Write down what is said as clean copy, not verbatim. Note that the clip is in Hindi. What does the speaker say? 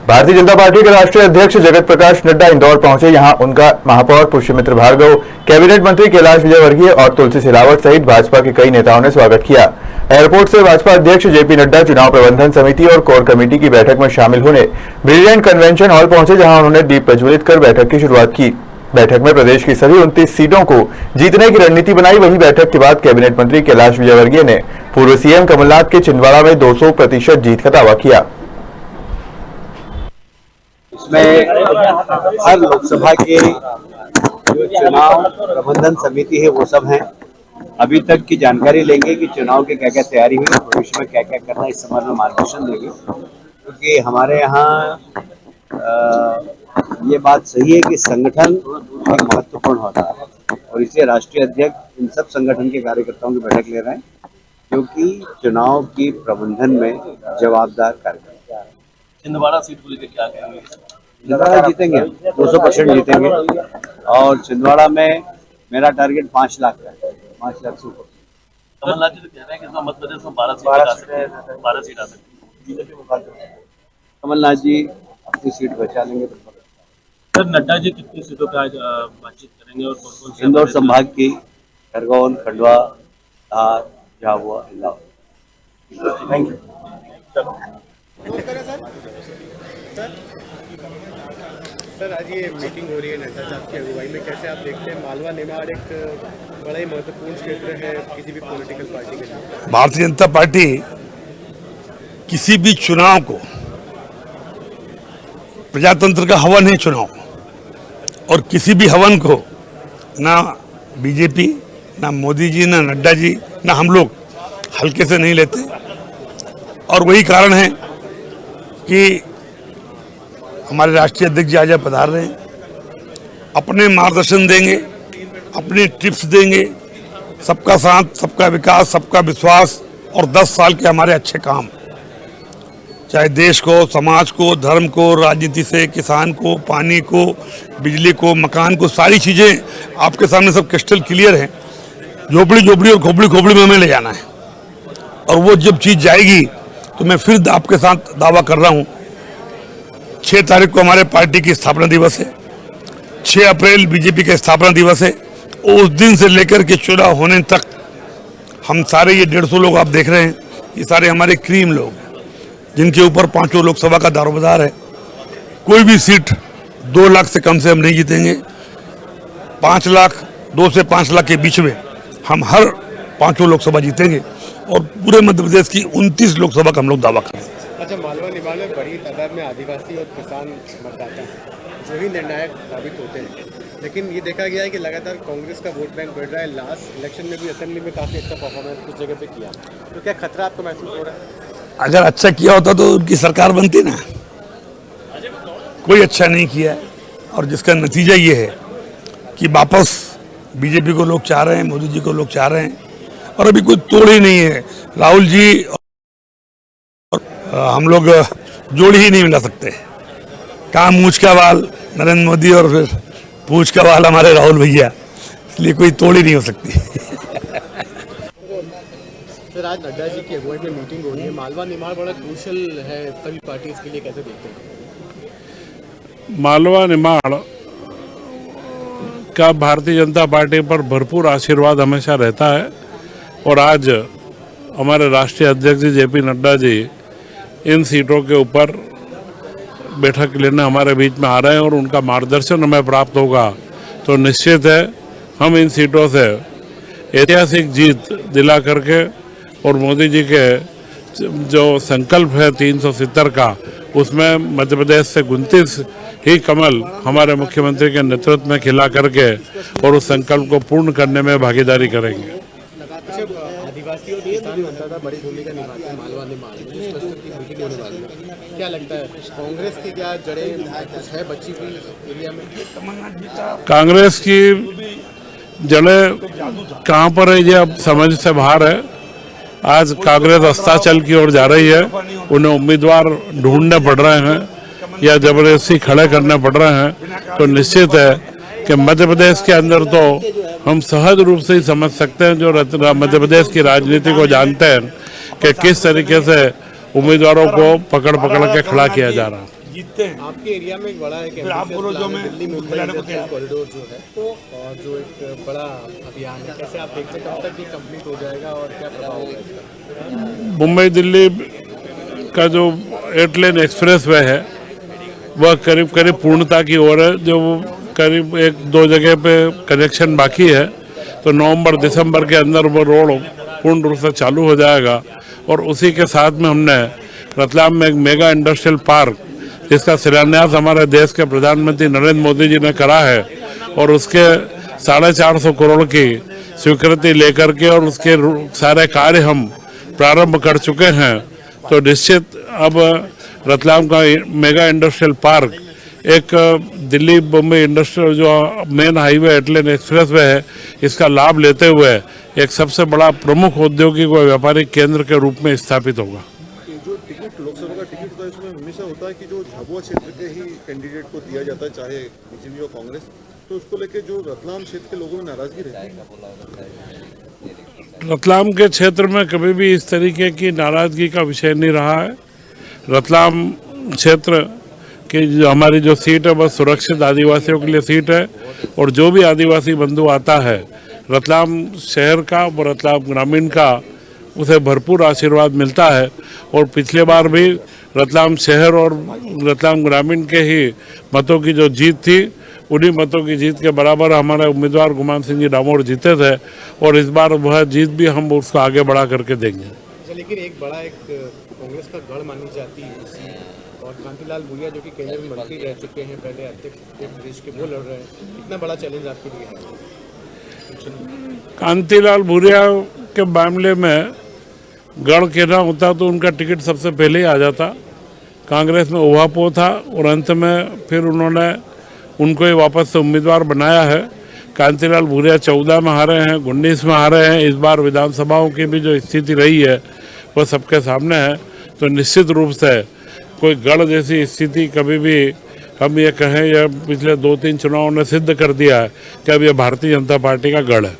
भारतीय जनता पार्टी के राष्ट्रीय अध्यक्ष जगत प्रकाश नड्डा इंदौर पहुंचे। यहां उनका महापौर पुष्यमित्र भार्गव, कैबिनेट मंत्री कैलाश विजयवर्गीय और तुलसी सिलावट सहित भाजपा के कई नेताओं ने स्वागत किया। एयरपोर्ट से भाजपा अध्यक्ष जेपी नड्डा चुनाव प्रबंधन समिति और कोर कमेटी की बैठक में शामिल होने ब्रिलियंट कन्वेंशन हॉल पहुंचे, जहां उन्होंने दीप प्रज्वलित कर बैठक की शुरुआत की। बैठक में प्रदेश की सभी 29 सीटों को जीतने की रणनीति बनाई। वहीं बैठक के बाद कैबिनेट मंत्री कैलाश विजयवर्गीय ने पूर्व सीएम कमलनाथ के छिंदवाड़ा में 200% जीत का दावा किया। इसमें हर लोकसभा के जो चुनाव प्रबंधन समिति है वो सब हैं। अभी तक की जानकारी लेंगे कि चुनाव की क्या क्या तैयारी हुई, भविष्य में क्या क्या करना है, इस संबंध में मार्गदर्शन देंगे। क्योंकि हमारे यहाँ ये बात सही है कि संगठन एक महत्वपूर्ण होता है और इसलिए राष्ट्रीय अध्यक्ष इन सब संगठन के कार्यकर्ताओं की बैठक ले रहे हैं, क्योंकि चुनाव की प्रबंधन में जवाबदार कार्यकर्ता हैं। छिंदवाड़ा सीट को लेकर क्या कहेंगे? छिंदवाड़ा जीतेंगे, 200% जीतेंगे और छिंदवाड़ा में मेरा टारगेट 5 लाख का है, 5 लाख से ऊपर। कमलनाथ जी तो कह रहे हैं कि इसमें मध्य प्रदेश में 12 सीट आ सकती है, 12 सीट आ सकती है। कमलनाथ जी अपनी सीट बचा लेंगे। सर, नड्डा जी कितनी सीटों पर आज बातचीत करेंगे और कौन से? इंदौर संभाग की Khargone, Khandwa, Dhar, Jhabua, Allahabad. Thank you. Sir, आज ये मीटिंग हो रही है नड्डा साहब की अगुवाई में, कैसे आप देखते हैं? मालवा निमाड़ एक बड़ा ही महत्वपूर्ण क्षेत्र है किसी भी पॉलिटिकल पार्टी के लिए। भारतीय जनता पार्टी किसी भी चुनाव को, प्रजातंत्र का हवन है चुनाव, और किसी भी हवन को ना बीजेपी, ना मोदी जी, ना नड्डा जी, ना हम लोग हल्के से नहीं लेते। और वही कारण है कि हमारे राष्ट्रीय अध्यक्ष जी आज पधार रहे हैं, अपने मार्गदर्शन देंगे, अपने टिप्स देंगे, सबका साथ, सबका विकास, सबका विश्वास और 10 साल के हमारे अच्छे काम, चाहे देश को, समाज को, धर्म को, राजनीति से किसान को, पानी को, बिजली को, मकान को, सारी चीज़ें आपके सामने सब क्रिस्टल क्लियर है। झोपड़ी और खोपड़ी में हमें ले जाना है, और वो जब चीज़ जाएगी तो मैं फिर आपके साथ दावा कर रहा हूँ, 6 तारीख को हमारे पार्टी की स्थापना दिवस है, 6 अप्रैल बीजेपी का स्थापना दिवस है। उस दिन से लेकर के चुनाव होने तक हम सारे ये 150 लोग आप देख रहे हैं, ये सारे हमारे क्रीम लोग हैं, जिनके ऊपर 5 लोकसभा का दारोमदार है। कोई भी सीट 2 लाख से कम से हम नहीं जीतेंगे। 5 लाख, 2 से 5 लाख के बीच में हम हर 5 लोकसभा जीतेंगे और पूरे मध्य प्रदेश की 29 लोकसभा का हम लोग दावा करेंगे। अच्छा, मालवा निमाड़ में बड़ी तादाद में आदिवासी और किसान मतदाता हैं, जो ही निर्णायक साबित होते हैं, लेकिन ये देखा गया है कि लगातार कांग्रेस का वोट बैंक बढ़ रहा है। लास्ट इलेक्शन में भी असेंबली में काफ़ी अच्छा परफॉर्मेंस कुछ जगह पे किया, तो क्या खतरा आपको महसूस हो रहा है? अगर अच्छा किया होता तो उनकी सरकार बनती ना। कोई अच्छा नहीं किया, और जिसका नतीजा ये है कि वापस बीजेपी को लोग चाह रहे हैं, मोदी जी को लोग चाह रहे हैं, और अभी कोई तोड़ ही नहीं है। राहुल जी हम लोग जोड़ ही नहीं मिला सकते। काम मूछ का बाल नरेंद्र मोदी और फिर पूछ का बाल हमारे राहुल भैया, इसलिए कोई तोड़ ही नहीं हो सकती। सर, आज नड्डा जी की अगुवाई में मीटिंग हो रही है, मालवा निमाड़ बड़ा क्रूशल है सभी पार्टीज के लिए, कैसे देखते हैं? मालवा निमाड़ का भारतीय जनता पार्टी पर भरपूर आशीर्वाद हमेशा रहता है, और आज हमारे राष्ट्रीय अध्यक्ष जी जेपी नड्डा जी इन सीटों के ऊपर बैठक लेने हमारे बीच में आ रहे हैं, और उनका मार्गदर्शन हमें प्राप्त होगा तो निश्चित है हम इन सीटों से ऐतिहासिक जीत दिला करके, और मोदी जी के जो संकल्प है 370 का, उसमें मध्य प्रदेश से 29 ही कमल हमारे मुख्यमंत्री के नेतृत्व में खिला करके और उस संकल्प को पूर्ण करने में भागीदारी करेंगे। आदिवासी और किसान मतदाता बड़ी भूमिका निभाते हैं मालवा निमाड़ में, मीटिंग होने वाली है, क्या लगता है कांग्रेस की क्या जड़ें कुछ है बची हुई एरिया में? कांग्रेस की जड़ें कहाँ पर है ये अब समझ से बाहर है। आज कांग्रेस अस्ताचल की ओर जा रही है, उन्हें उम्मीदवार ढूंढने पड़ रहे हैं या जबरदस्ती खड़े करने पड़ रहे हैं, तो निश्चित है कि मध्य प्रदेश के अंदर तो हम सहज रूप से ही समझ सकते हैं, जो मध्य प्रदेश की राजनीति को जानते हैं, कि किस तरीके से उम्मीदवारों को पकड़ के खड़ा किया जा रहा है। जीतते हैं। आपके एरिया में एक बड़ा एक फिर आप बोलो जो मैं दिल्ली मुंबई खिलाने को तैयार हूं। कॉरिडोर जो है तो और जो एक बड़ा अभियान है, कैसे आप देखते हैं कब तक ये कंप्लीट हो जाएगा और क्या प्रभाव होगा इसका? मुंबई दिल्ली का जो 8 लेन एक्सप्रेस वे है वह करीब करीब पूर्णता की ओर है। जो करीब 1-2 जगह पे कनेक्शन बाकी है, तो नवंबर दिसंबर के अंदर वो रोड पूर्ण रूप से चालू हो जाएगा। और उसी के साथ में हमने रतलाम में एक मेगा इंडस्ट्रियल पार्क, जिसका शिलान्यास हमारे देश के प्रधानमंत्री नरेंद्र मोदी जी ने करा है, और उसके 450 करोड़ की स्वीकृति लेकर के और उसके सारे कार्य हम प्रारंभ कर चुके हैं। तो निश्चित अब रतलाम का मेगा इंडस्ट्रियल पार्क एक दिल्ली बम्बई इंडस्ट्रियल जो मेन हाईवे 8 लेन एक्सप्रेस वे है, इसका लाभ लेते हुए एक सबसे बड़ा प्रमुख औद्योगिक व व्यापारिक केंद्र के रूप में स्थापित होगा। जो टिकट लोकसभा का टिकट होता है इसमें हमेशा होता है कि जो झाबुआ क्षेत्र के ही कैंडिडेट को दिया जाता है, चाहे बीजेपी और कांग्रेस, तो उसको लेके जो रतलाम क्षेत्र के लोगों में नाराजगी रहती है। रतलाम के क्षेत्र में कभी भी इस तरीके की नाराजगी का विषय नहीं रहा है। रतलाम क्षेत्र की जो हमारी जो सीट है वह सुरक्षित आदिवासियों के लिए सीट है, और जो भी आदिवासी बंधु आता है रतलाम शहर का व रतलाम ग्रामीण का, उसे भरपूर आशीर्वाद मिलता है। और पिछले बार भी रतलाम शहर और रतलाम ग्रामीण के ही मतों की जो जीत थी, उन्हीं मतों की जीत के बराबर हमारे उम्मीदवार गुमान सिंह जी डामोर जीते थे, और इस बार वह जीत भी हम उसको आगे बढ़ा करके देंगे। लेकिन एक बड़ा एक कांग्रेस का गढ़ मानी जाती है इसी, और कांतिलाल भूरिया जो कि केंद्र में मंत्री रह चुके हैं, पहले अध्यक्ष प्रदेश के, वो लड़ रहे हैं। कितना बड़ा चैलेंज आपके लिए है? कांतिलाल भूरिया के मामले में गढ़ कहना होता तो उनका टिकट सबसे पहले ही आ जाता। कांग्रेस में उहापोह था, और अंत में फिर उन्होंने उनको ही वापस से उम्मीदवार बनाया है। कांतिलाल भूरिया 14 में हारे हैं, 19 में हारे हैं। इस बार विधानसभाओं की भी जो स्थिति रही है वह सबके सामने है। तो निश्चित रूप से कोई गढ़ जैसी स्थिति कभी भी हम ये कहें, यह पिछले 2-3 चुनावों ने सिद्ध कर दिया है कि अब यह भारतीय जनता पार्टी का गढ़ है।